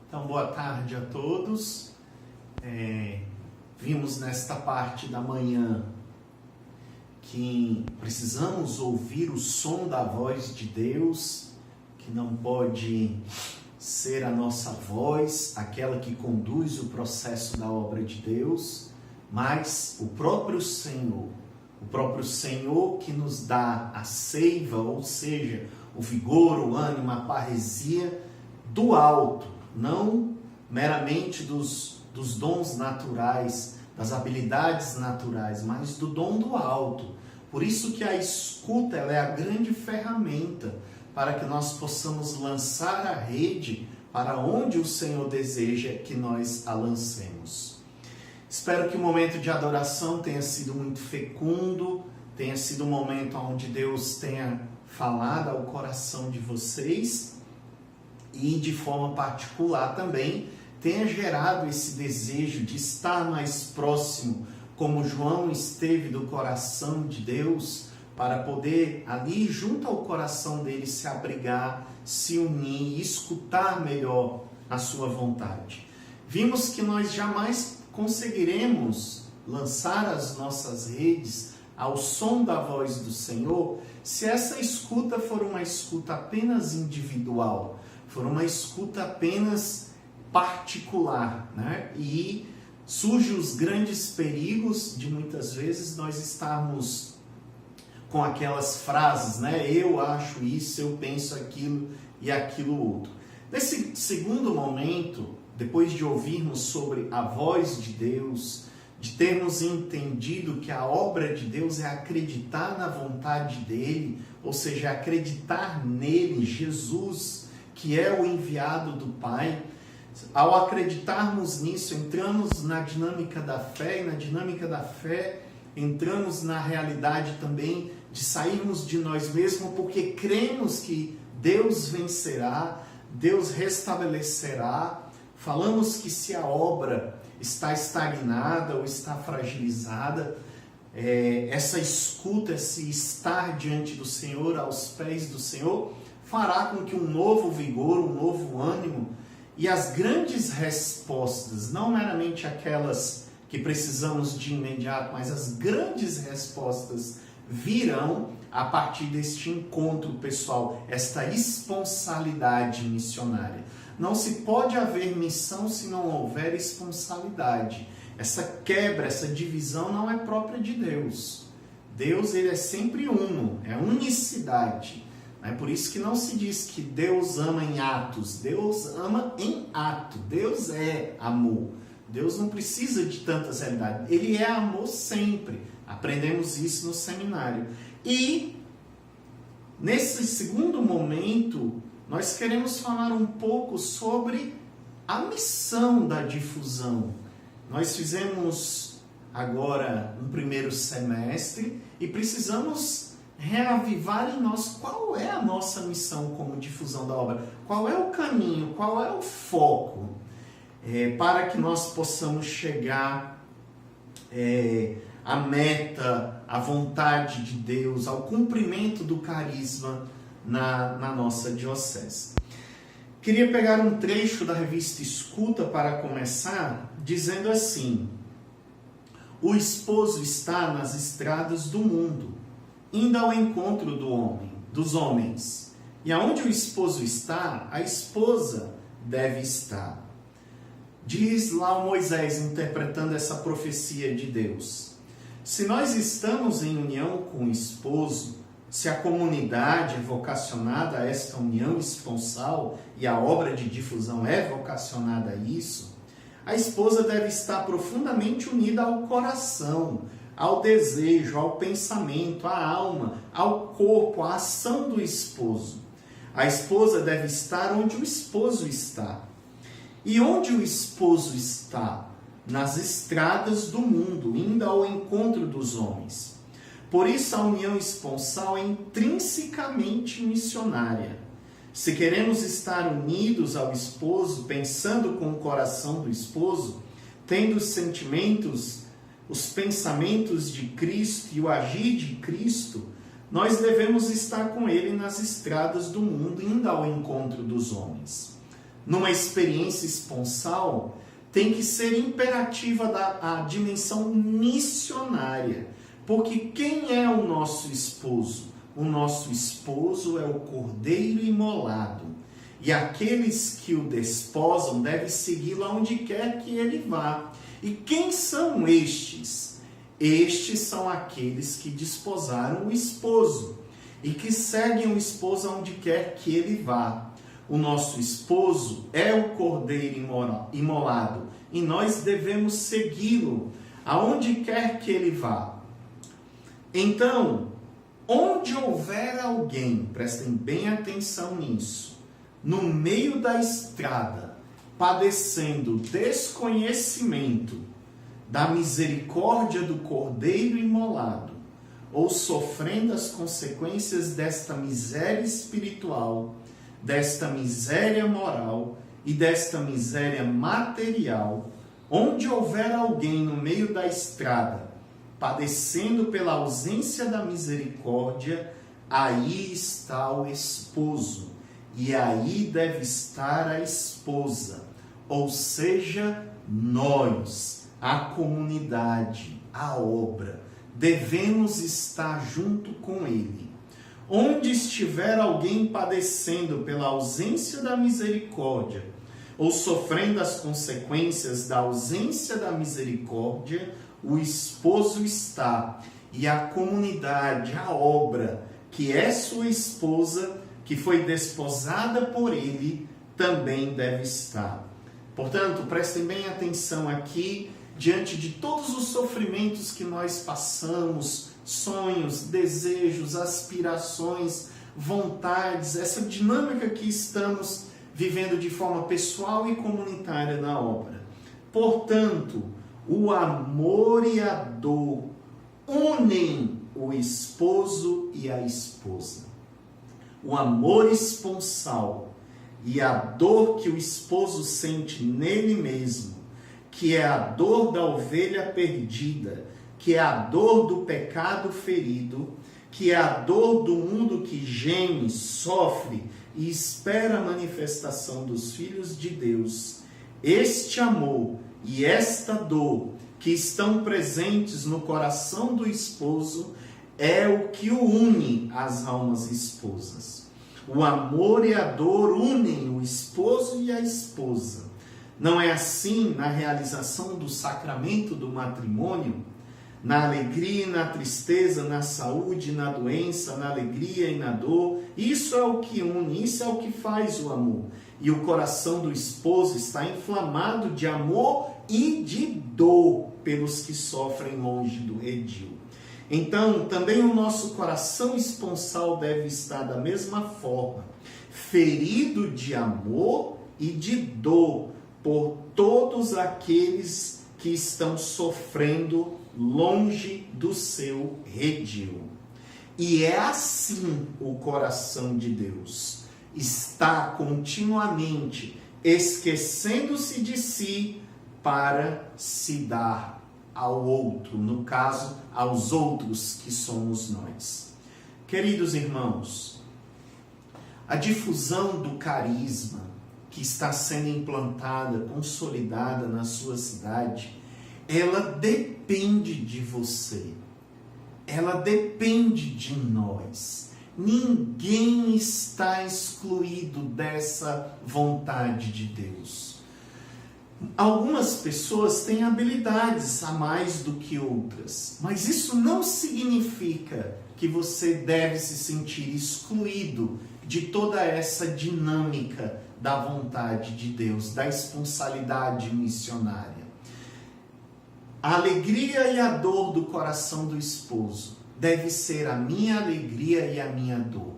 Então, boa tarde a todos. Vimos nesta parte da manhã que precisamos ouvir o som da voz de Deus, que não pode ser a nossa voz, aquela que conduz o processo da obra de Deus, mas o próprio Senhor que nos dá a seiva, ou seja, o vigor, o ânimo, a parresia do alto, não meramente dos dons naturais, das habilidades naturais, mas do dom do alto. Por isso que a escuta ela é a grande ferramenta para que nós possamos lançar a rede para onde o Senhor deseja que nós a lancemos. Espero que o momento de adoração tenha sido muito fecundo, tenha sido um momento onde Deus tenha falado ao coração de vocês e de forma particular também tenha gerado esse desejo de estar mais próximo, como João esteve do coração de Deus, para poder ali junto ao coração dele se abrigar, se unir e escutar melhor a sua vontade. Vimos que nós jamais conseguiremos lançar as nossas redes ao som da voz do Senhor se essa escuta for uma escuta apenas individual, for uma escuta apenas particular, né? E surgem os grandes perigos de muitas vezes nós estarmos com aquelas frases, né? Eu acho isso, eu penso aquilo e aquilo outro. Nesse segundo momento, depois de ouvirmos sobre a voz de Deus, de termos entendido que a obra de Deus é acreditar na vontade dele, ou seja, acreditar nele, Jesus, que é o enviado do Pai. Ao acreditarmos nisso, entramos na dinâmica da fé, e na dinâmica da fé entramos na realidade também de sairmos de nós mesmos, porque cremos que Deus vencerá, Deus restabelecerá. Falamos que se a obra está estagnada ou está fragilizada, essa escuta, esse estar diante do Senhor, aos pés do Senhor, fará com que um novo vigor, um novo ânimo e as grandes respostas, não meramente aquelas que precisamos de imediato, mas as grandes respostas virão a partir deste encontro pessoal, esta esponsalidade missionária. Não se pode haver missão se não houver esponsalidade. Essa quebra, essa divisão não é própria de Deus. Deus, ele é sempre uno, é unicidade. É por isso que não se diz que Deus ama em atos, Deus ama em ato, Deus é amor. Deus não precisa de tantas realidades, ele é amor sempre. Aprendemos isso no seminário. E nesse segundo momento, nós queremos falar um pouco sobre a missão da difusão. Nós fizemos agora um primeiro semestre e precisamos reavivar em nós qual é a nossa missão como difusão da obra, qual é o caminho, qual é o foco, para que nós possamos chegar à meta, à vontade de Deus, ao cumprimento do carisma na nossa diocese. Queria pegar um trecho da revista Escuta para começar, dizendo assim: o esposo está nas estradas do mundo, indo ao encontro dos homens. E aonde o esposo está, a esposa deve estar. Diz lá o Moisés, interpretando essa profecia de Deus: se nós estamos em união com o esposo, se a comunidade é vocacionada a esta união esponsal e a obra de difusão é vocacionada a isso, a esposa deve estar profundamente unida ao coração, ao desejo, ao pensamento, à alma, ao corpo, à ação do esposo. A esposa deve estar onde o esposo está. E onde o esposo está? Nas estradas do mundo, indo ao encontro dos homens. Por isso a união esponsal é intrinsecamente missionária. Se queremos estar unidos ao esposo, pensando com o coração do esposo, tendo os sentimentos, os pensamentos de Cristo e o agir de Cristo, nós devemos estar com ele nas estradas do mundo, indo ao encontro dos homens. numa experiência esponsal, tem que ser imperativa a dimensão missionária. Porque quem é o nosso esposo? O nosso esposo é o cordeiro imolado. E aqueles que o desposam devem segui-lo aonde quer que ele vá. E quem são estes? Estes são aqueles que desposaram o esposo e que seguem o esposo aonde quer que ele vá. O nosso esposo é o cordeiro imolado e nós devemos segui-lo aonde quer que ele vá. Então, onde houver alguém, prestem bem atenção nisso, no meio da estrada, padecendo desconhecimento da misericórdia do cordeiro imolado, ou sofrendo as consequências desta miséria espiritual, desta miséria moral e desta miséria material, onde houver alguém no meio da estrada, padecendo pela ausência da misericórdia, aí está o esposo, e aí deve estar a esposa, ou seja, nós, a comunidade, a obra, devemos estar junto com ele. Onde estiver alguém padecendo pela ausência da misericórdia, ou sofrendo as consequências da ausência da misericórdia, o esposo está, e a comunidade, a obra, que é sua esposa, que foi desposada por ele, também deve estar. Portanto, prestem bem atenção aqui, diante de todos os sofrimentos que nós passamos, sonhos, desejos, aspirações, vontades, essa dinâmica que estamos vivendo de forma pessoal e comunitária na obra. Portanto, o amor e a dor unem o esposo e a esposa. O amor esponsal e a dor que o esposo sente nele mesmo, que é a dor da ovelha perdida, que é a dor do pecado ferido, que é a dor do mundo que geme, sofre e espera a manifestação dos filhos de Deus. Este amor e esta dor que estão presentes no coração do esposo é o que o une às almas esposas. O amor e a dor unem o esposo e a esposa. Não é assim na realização do sacramento do matrimônio? Na alegria e na tristeza, na saúde e na doença, na alegria e na dor. Isso é o que une, isso é o que faz o amor. E o coração do esposo está inflamado de amor e de dor pelos que sofrem longe do redil. Então, também o nosso coração esponsal deve estar da mesma forma, ferido de amor e de dor por todos aqueles que estão sofrendo longe do seu redil. E é assim o coração de Deus. Está continuamente esquecendo-se de si para se dar ao outro, no caso, aos outros que somos nós. Queridos irmãos, a difusão do carisma que está sendo implantada, consolidada na sua cidade, ela depende de você, ela depende de nós. Ninguém está excluído dessa vontade de Deus. Algumas pessoas têm habilidades a mais do que outras, mas isso não significa que você deve se sentir excluído de toda essa dinâmica da vontade de Deus, da esponsalidade missionária. A alegria e a dor do coração do esposo deve ser a minha alegria e a minha dor.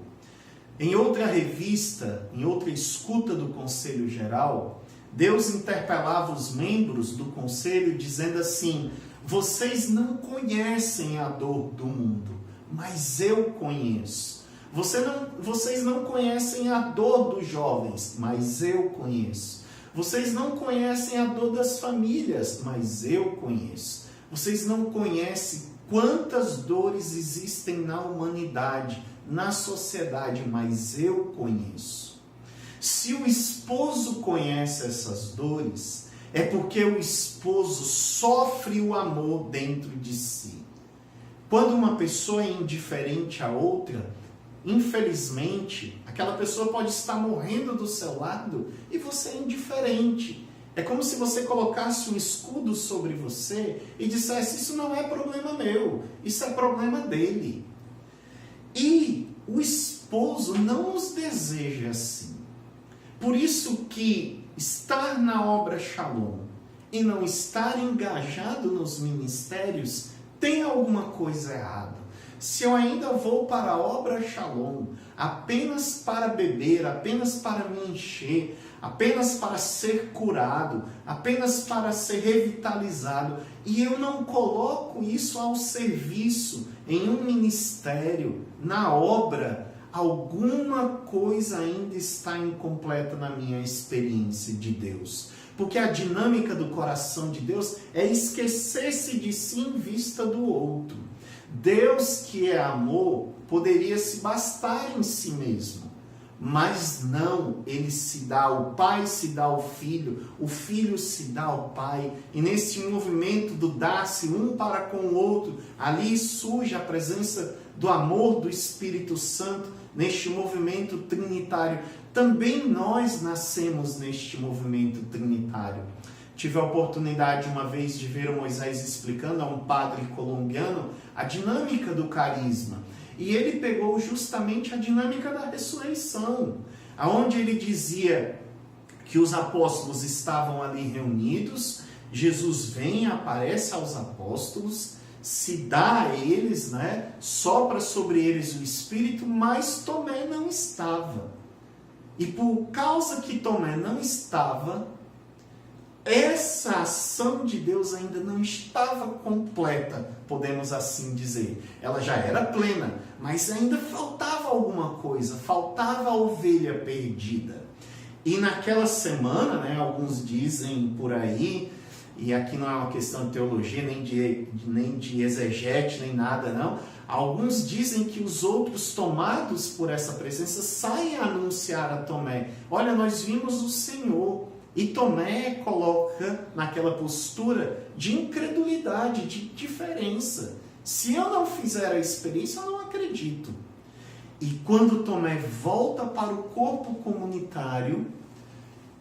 Em outra revista, em outra escuta do Conselho Geral, Deus interpelava os membros do conselho dizendo assim: vocês não conhecem a dor do mundo, mas eu conheço. Vocês não conhecem a dor dos jovens, mas eu conheço. Vocês não conhecem a dor das famílias, mas eu conheço. Vocês não conhecem quantas dores existem na humanidade, na sociedade, mas eu conheço. Se o esposo conhece essas dores, é porque o esposo sofre o amor dentro de si. Quando uma pessoa é indiferente à outra, infelizmente, aquela pessoa pode estar morrendo do seu lado e você é indiferente. É como se você colocasse um escudo sobre você e dissesse: isso não é problema meu, isso é problema dele. E o esposo não nos deseja assim. Por isso que estar na obra Shalom e não estar engajado nos ministérios tem alguma coisa errada. Se eu ainda vou para a obra Shalom apenas para beber, apenas para me encher, apenas para ser curado, apenas para ser revitalizado, e eu não coloco isso ao serviço em um ministério, na obra, alguma coisa ainda está incompleta na minha experiência de Deus. Porque a dinâmica do coração de Deus é esquecer-se de si em vista do outro. Deus, que é amor, poderia se bastar em si mesmo. Mas não, ele se dá, o pai se dá ao filho, o filho se dá ao pai. E nesse movimento do dar-se um para com o outro, ali surge a presença do amor do Espírito Santo, neste movimento trinitário. Também nós nascemos neste movimento trinitário. Tive a oportunidade uma vez de ver o Moisés explicando a um padre colombiano a dinâmica do carisma. E ele pegou justamente a dinâmica da ressurreição, aonde ele dizia que os apóstolos estavam ali reunidos, Jesus vem, aparece aos apóstolos, se dá a eles, sopra sobre eles o Espírito, mas Tomé não estava. E por causa que Tomé não estava, essa ação de Deus ainda não estava completa, podemos assim dizer. Ela já era plena, mas ainda faltava alguma coisa, faltava a ovelha perdida. E naquela semana, alguns dizem por aí, e aqui não é uma questão de teologia, nem de exegete, nem nada, não. Alguns dizem que os outros, tomados por essa presença, saem a anunciar a Tomé: olha, nós vimos o Senhor. E Tomé coloca naquela postura de incredulidade, de diferença. Se eu não fizer a experiência, eu não acredito. E quando Tomé volta para o corpo comunitário,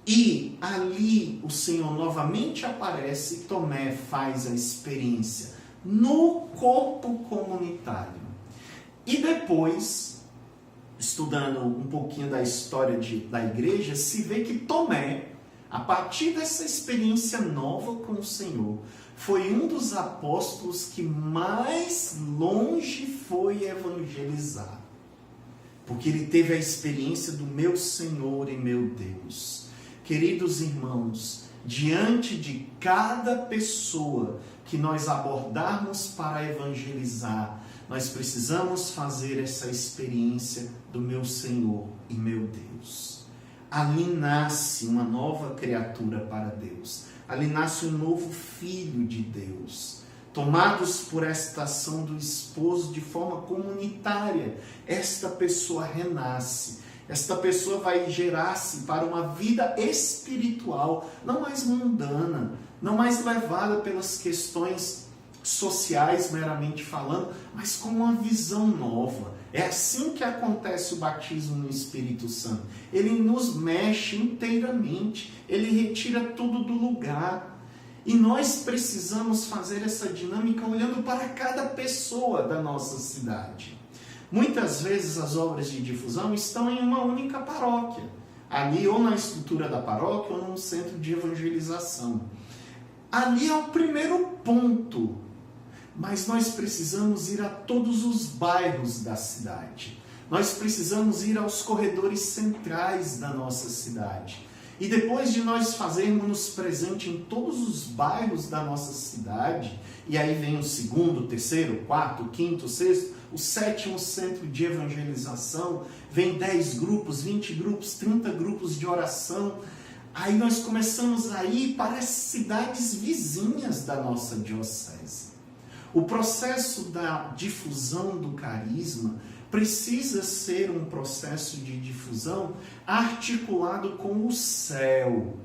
e ali o Senhor novamente aparece, Tomé faz a experiência no corpo comunitário. E depois, estudando um pouquinho da história da igreja, se vê que Tomé, a partir dessa experiência nova com o Senhor, foi um dos apóstolos que mais longe foi evangelizar. Porque ele teve a experiência do meu Senhor e meu Deus. Queridos irmãos, diante de cada pessoa que nós abordarmos para evangelizar, nós precisamos fazer essa experiência do meu Senhor e meu Deus. Ali nasce uma nova criatura para Deus. Ali nasce um novo filho de Deus. Tomados por esta ação do esposo de forma comunitária, esta pessoa renasce. Esta pessoa vai gerar-se para uma vida espiritual, não mais mundana, não mais levada pelas questões sociais meramente falando, mas com uma visão nova. É assim que acontece o batismo no Espírito Santo. Ele nos mexe inteiramente, ele retira tudo do lugar. E nós precisamos fazer essa dinâmica olhando para cada pessoa da nossa cidade. Muitas vezes as obras de difusão estão em uma única paróquia, ali ou na estrutura da paróquia ou num centro de evangelização. Ali é o primeiro ponto. Mas nós precisamos ir a todos os bairros da cidade. Nós precisamos ir aos corredores centrais da nossa cidade. E depois de nós fazermos presente em todos os bairros da nossa cidade, e aí vem o segundo, terceiro, quarto, quinto, sexto, o sétimo centro de evangelização, vem 10 grupos, 20 grupos, 30 grupos de oração. Aí nós começamos a ir para as cidades vizinhas da nossa diocese. O processo da difusão do carisma precisa ser um processo de difusão articulado com o céu.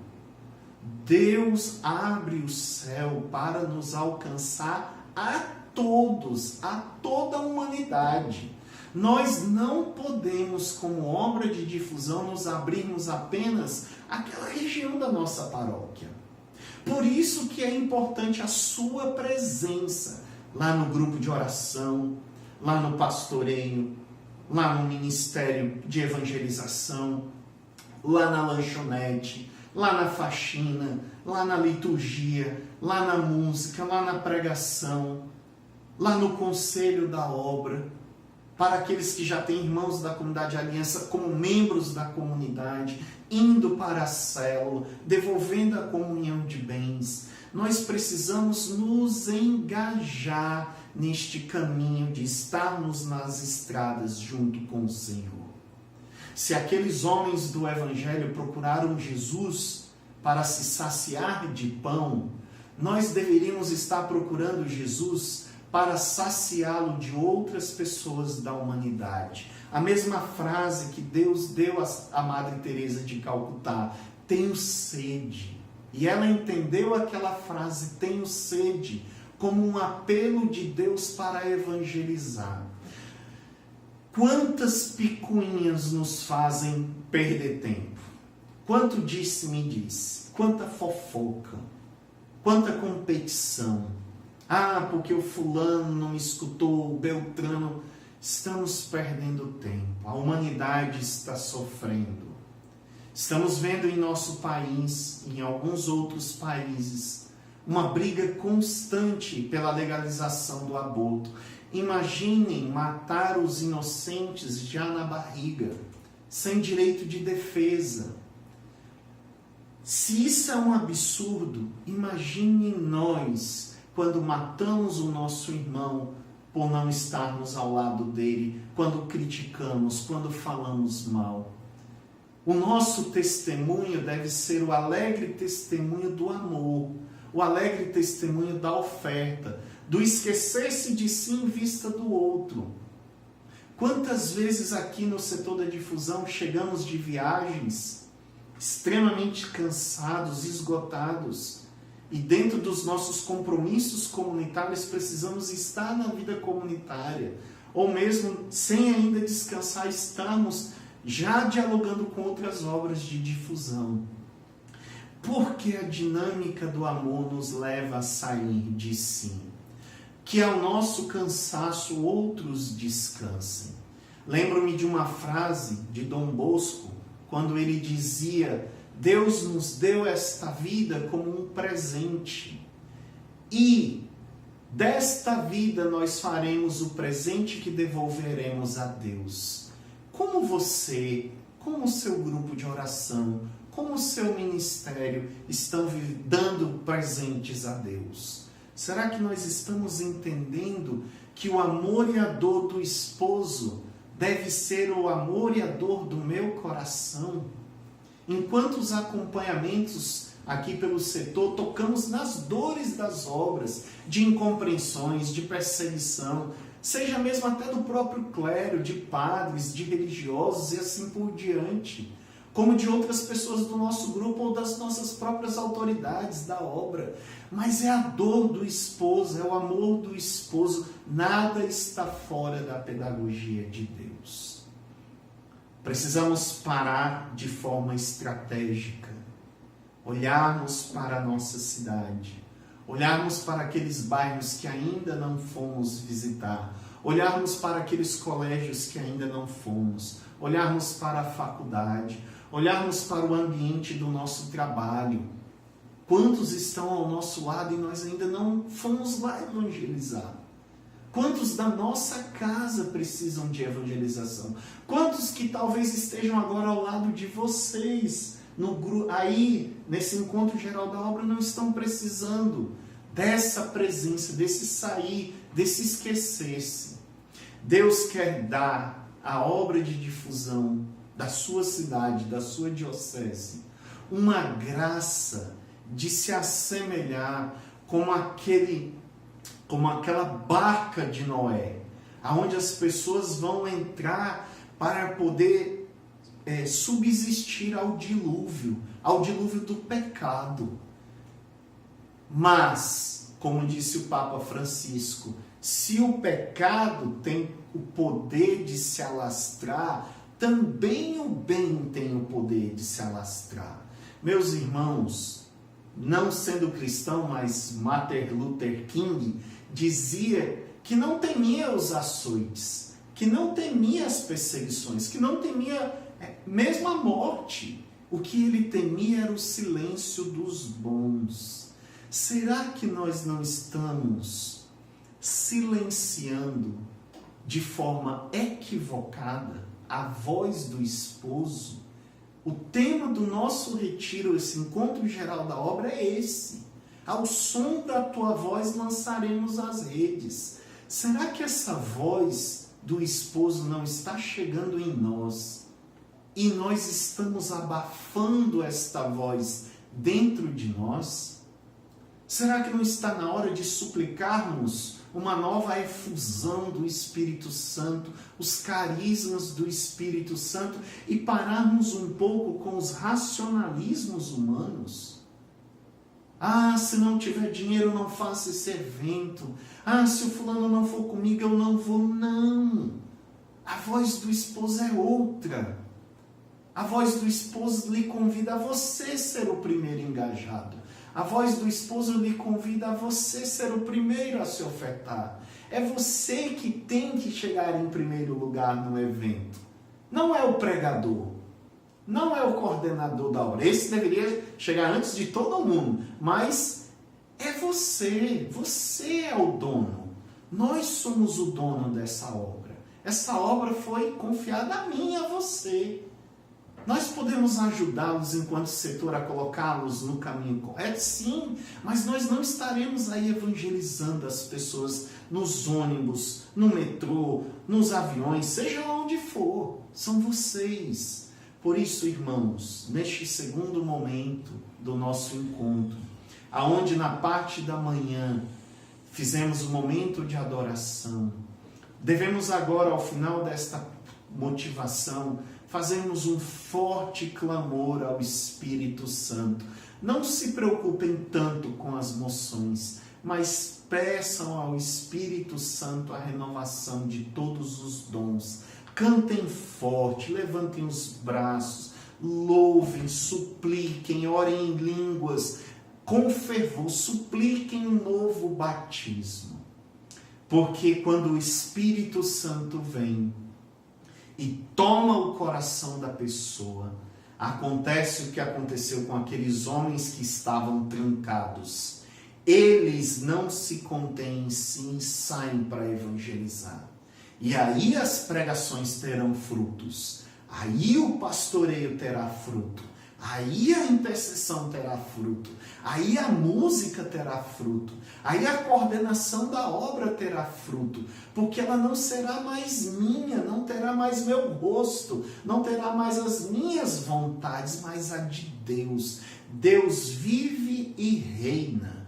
Deus abre o céu para nos alcançar a todos, a toda a humanidade. Nós não podemos, como obra de difusão, nos abrirmos apenas àquela região da nossa paróquia. Por isso que é importante a sua presença lá no grupo de oração, lá no pastoreio, lá no ministério de evangelização, lá na lanchonete, lá na faxina, lá na liturgia, lá na música, lá na pregação, lá no conselho da obra, para aqueles que já têm irmãos da comunidade Aliança como membros da comunidade, indo para a célula, devolvendo a comunhão de bens. Nós precisamos nos engajar neste caminho de estarmos nas estradas junto com o Senhor. Se aqueles homens do Evangelho procuraram Jesus para se saciar de pão, nós deveríamos estar procurando Jesus para saciá-lo de outras pessoas da humanidade. A mesma frase que Deus deu à Madre Teresa de Calcutá, tenho sede. E ela entendeu aquela frase, tenho sede, como um apelo de Deus para evangelizar. Quantas picuinhas nos fazem perder tempo? Quanto disse-me disse? Quanta fofoca? Quanta competição? Ah, porque o fulano não escutou, o Beltrano. Estamos perdendo tempo. A humanidade está sofrendo. Estamos vendo em nosso país, em alguns outros países, uma briga constante pela legalização do aborto. Imaginem matar os inocentes já na barriga, sem direito de defesa. Se isso é um absurdo, imagine nós quando matamos o nosso irmão por não estarmos ao lado dele, quando criticamos, quando falamos mal. O nosso testemunho deve ser o alegre testemunho do amor, o alegre testemunho da oferta, do esquecer-se de si em vista do outro. Quantas vezes aqui no setor da difusão chegamos de viagens extremamente cansados, esgotados, e dentro dos nossos compromissos comunitários precisamos estar na vida comunitária, ou mesmo sem ainda descansar, estamos já dialogando com outras obras de difusão. Porque a dinâmica do amor nos lva a sair de si. Que ao nosso cansaço outros descansem. Lembro-me de uma frase de Dom Bosco, quando ele dizia: Deus nos deu esta vida como um presente, e desta vida nós faremos o presente que devolveremos a Deus. Como você, como o seu grupo de oração, como o seu ministério estão dando presentes a Deus? Será que nós estamos entendendo que o amor e a dor do esposo deve ser o amor e a dor do meu coração? Enquanto os acompanhamentos aqui pelo setor, tocamos nas dores das obras, de incompreensões, de perseguição, seja mesmo até do próprio clero, de padres, de religiosos e assim por diante, como de outras pessoas do nosso grupo ou das nossas próprias autoridades da obra. Mas é a dor do esposo, é o amor do esposo, nada está fora da pedagogia de Deus. Precisamos parar de forma estratégica, olharmos para a nossa cidade, olharmos para aqueles bairros que ainda não fomos visitar, olharmos para aqueles colégios que ainda não fomos, olharmos para a faculdade, olharmos para o ambiente do nosso trabalho. Quantos estão ao nosso lado e nós ainda não fomos lá evangelizar? Quantos da nossa casa precisam de evangelização? Quantos que talvez estejam agora ao lado de vocês, aí, nesse encontro geral da obra, não estão precisando dessa presença, desse sair, desse esquecer-se? Deus quer dar à obra de difusão da sua cidade, da sua diocese, uma graça de se assemelhar como aquela barca de Noé. aonde as pessoas vão entrar para poder subsistir ao dilúvio do pecado. Mas, como disse o Papa Francisco, se o pecado tem o poder de se alastrar, também o bem tem o poder de se alastrar. Meus irmãos, não sendo cristão, mas Martin Luther King dizia que não temia os açoites, que não temia as perseguições, que não temia mesmo a morte. O que ele temia era o silêncio dos bons. Será que nós não estamos silenciando de forma equivocada a voz do esposo? O tema do nosso retiro, esse encontro geral da obra, é esse. Ao som da tua voz lançaremos as redes. Será que essa voz do esposo não está chegando em nós? E nós estamos abafando esta voz dentro de nós? Será que não está na hora de suplicarmos uma nova efusão do Espírito Santo, os carismas do Espírito Santo, e pararmos um pouco com os racionalismos humanos? Ah, se não tiver dinheiro, eu não faço esse evento. Ah, se o fulano não for comigo, eu não vou. Não. A voz do esposo é outra. A voz do esposo lhe convida a você ser o primeiro engajado. A voz do esposo lhe convida a você ser o primeiro a se ofertar. É você que tem que chegar em primeiro lugar no evento. Não é o pregador. Não é o coordenador da obra. Esse deveria chegar antes de todo mundo. Mas é você. Você é o dono. Nós somos o dono dessa obra. Essa obra foi confiada a mim e a você. Nós podemos ajudá-los enquanto setor a colocá-los no caminho correto? Sim, mas nós não estaremos aí evangelizando as pessoas nos ônibus, no metrô, nos aviões, seja onde for. São vocês. Por isso, irmãos, neste segundo momento do nosso encontro, aonde na parte da manhã fizemos um momento de adoração, devemos agora, ao final desta motivação, fazermos um forte clamor ao Espírito Santo. Não se preocupem tanto com as moções, mas peçam ao Espírito Santo a renovação de todos os dons. Cantem forte, levantem os braços, louvem, supliquem, orem em línguas, com fervor, supliquem um novo batismo. Porque quando o Espírito Santo vem e toma o coração da pessoa, acontece o que aconteceu com aqueles homens que estavam trancados. Eles não se contêm em si e saem para evangelizar. E aí as pregações terão frutos. Aí o pastoreio terá fruto. Aí a intercessão terá fruto. Aí a música terá fruto. Aí a coordenação da obra terá fruto. Porque ela não será mais minha, não terá mais meu rosto, não terá mais as minhas vontades, mas a de Deus. Deus vive e reina.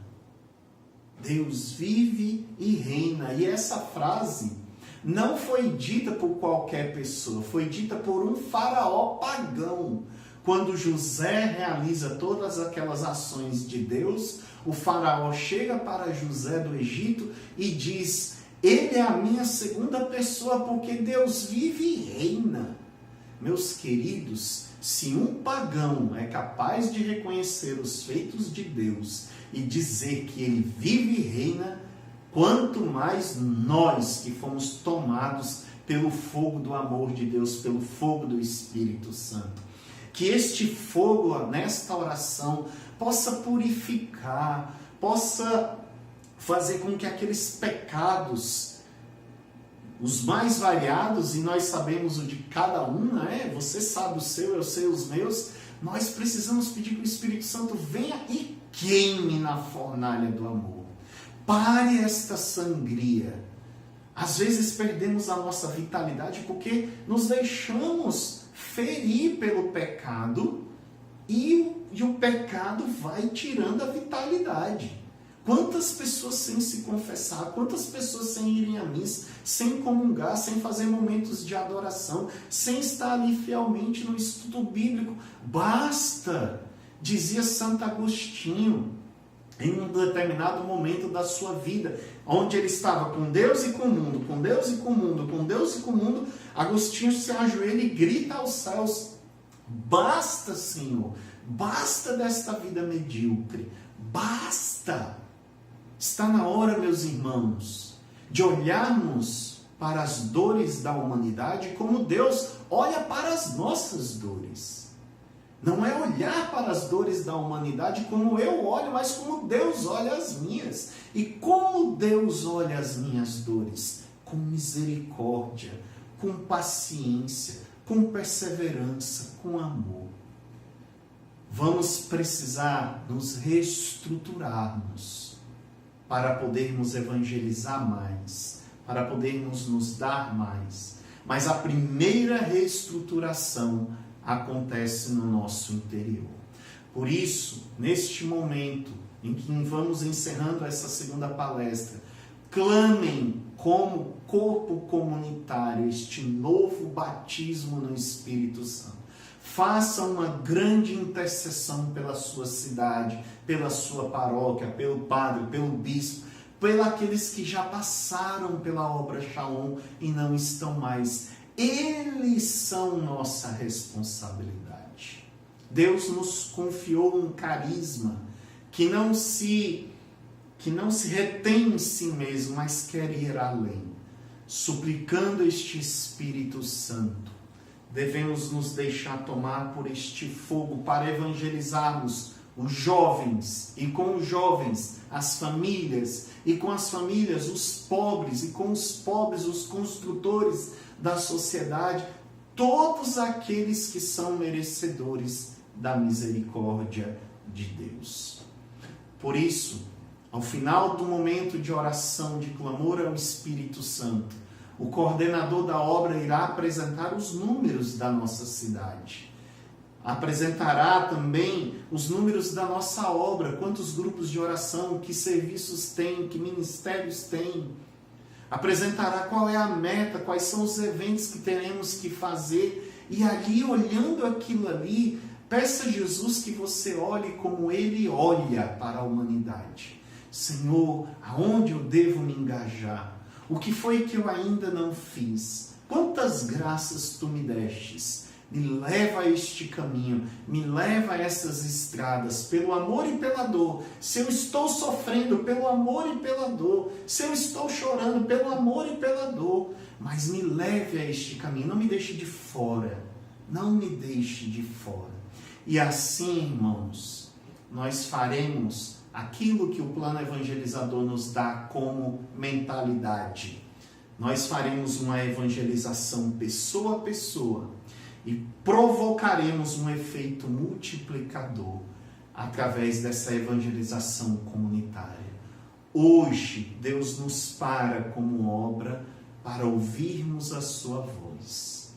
Deus vive e reina. E essa frase não foi dita por qualquer pessoa, foi dita por um faraó pagão. Quando José realiza todas aquelas ações de Deus, o faraó chega para José do Egito e diz: ele é a minha segunda pessoa, porque Deus vive e reina. Meus queridos, se um pagão é capaz de reconhecer os feitos de Deus e dizer que ele vive e reina, quanto mais nós que fomos tomados pelo fogo do amor de Deus, pelo fogo do Espírito Santo. Que este fogo, nesta oração, possa purificar, possa fazer com que aqueles pecados, os mais variados, e nós sabemos o de cada um, né? Você sabe o seu, eu sei os meus, nós precisamos pedir que o Espírito Santo venha e queime na fornalha do amor. Pare esta sangria. Às vezes perdemos a nossa vitalidade porque nos deixamos ferir pelo pecado e o pecado vai tirando a vitalidade. Quantas pessoas sem se confessar, quantas pessoas sem irem à missa, sem comungar, sem fazer momentos de adoração, sem estar ali fielmente no estudo bíblico. Basta, dizia Santo Agostinho, em um determinado momento da sua vida, onde ele estava com Deus e com o mundo, com Deus e com o mundo, com Deus e com o mundo, Agostinho se ajoelha e grita aos céus: basta, Senhor, basta desta vida medíocre, basta! Está na hora, meus irmãos, de olharmos para as dores da humanidade como Deus olha para as nossas dores. Não é olhar para as dores da humanidade como eu olho, mas como Deus olha as minhas. E como Deus olha as minhas dores? Com misericórdia, com paciência, com perseverança, com amor. Vamos precisar nos reestruturarmos para podermos evangelizar mais, para podermos nos dar mais. Mas a primeira reestruturação acontece no nosso interior. Por isso, neste momento em que vamos encerrando essa segunda palestra, clamem como corpo comunitário este novo batismo no Espírito Santo. Façam uma grande intercessão pela sua cidade, pela sua paróquia, pelo padre, pelo bispo, pelos aqueles que já passaram pela obra Shalom e não estão mais. Eles são nossa responsabilidade. Deus nos confiou um carisma que não se retém em si mesmo, mas quer ir além. Suplicando este Espírito Santo, devemos nos deixar tomar por este fogo para evangelizarmos os jovens, e com os jovens as famílias, e com as famílias os pobres, e com os pobres os construtores da sociedade, todos aqueles que são merecedores da misericórdia de Deus. Por isso, ao final do momento de oração, de clamor ao Espírito Santo, o coordenador da obra irá apresentar os números da nossa cidade. Apresentará também os números da nossa obra, quantos grupos de oração, que serviços tem, que ministérios tem. Apresentará qual é a meta, quais são os eventos que teremos que fazer. E ali, olhando aquilo ali, peça a Jesus que você olhe como Ele olha para a humanidade. Senhor, aonde eu devo me engajar? O que foi que eu ainda não fiz? Quantas graças Tu me destes? Me leva a este caminho, me leva a essas estradas, pelo amor e pela dor. Se eu estou sofrendo, pelo amor e pela dor. Se eu estou chorando, pelo amor e pela dor. Mas me leve a este caminho, não me deixe de fora. Não me deixe de fora. E assim, irmãos, nós faremos aquilo que o plano evangelizador nos dá como mentalidade. Nós faremos uma evangelização pessoa a pessoa e provocaremos um efeito multiplicador através dessa evangelização comunitária. Hoje, Deus nos para como obra para ouvirmos a sua voz.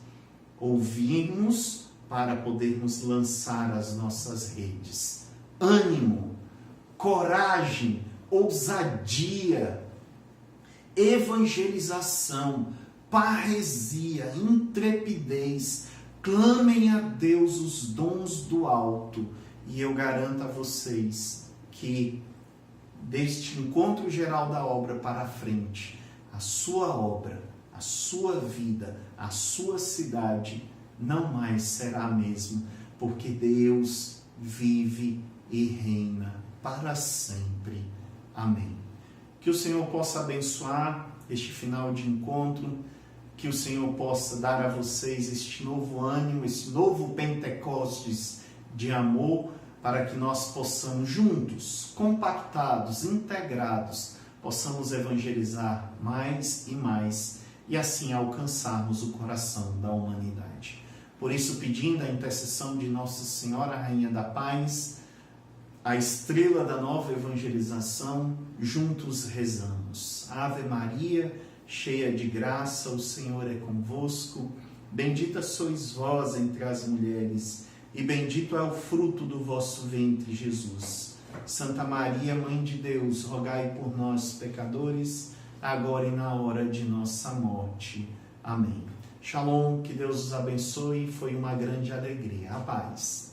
Ouvirmos para podermos lançar as nossas redes. Ânimo, coragem, ousadia, evangelização, parresia, intrepidez. Clamem a Deus os dons do alto, e eu garanto a vocês que deste encontro geral da obra para frente, a sua obra, a sua vida, a sua cidade não mais será a mesma, porque Deus vive e reina para sempre. Amém. Que o Senhor possa abençoar este final de encontro, que o Senhor possa dar a vocês este novo ânimo, este novo Pentecostes de amor, para que nós possamos juntos, compactados, integrados, possamos evangelizar mais e mais e assim alcançarmos o coração da humanidade. Por isso, pedindo a intercessão de Nossa Senhora, Rainha da Paz, a estrela da nova evangelização, juntos rezamos. Ave Maria, cheia de graça, o Senhor é convosco. Bendita sois vós entre as mulheres, e bendito é o fruto do vosso ventre, Jesus. Santa Maria, Mãe de Deus, rogai por nós, pecadores, agora e na hora de nossa morte. Amém. Shalom, que Deus os abençoe, foi uma grande alegria. A paz.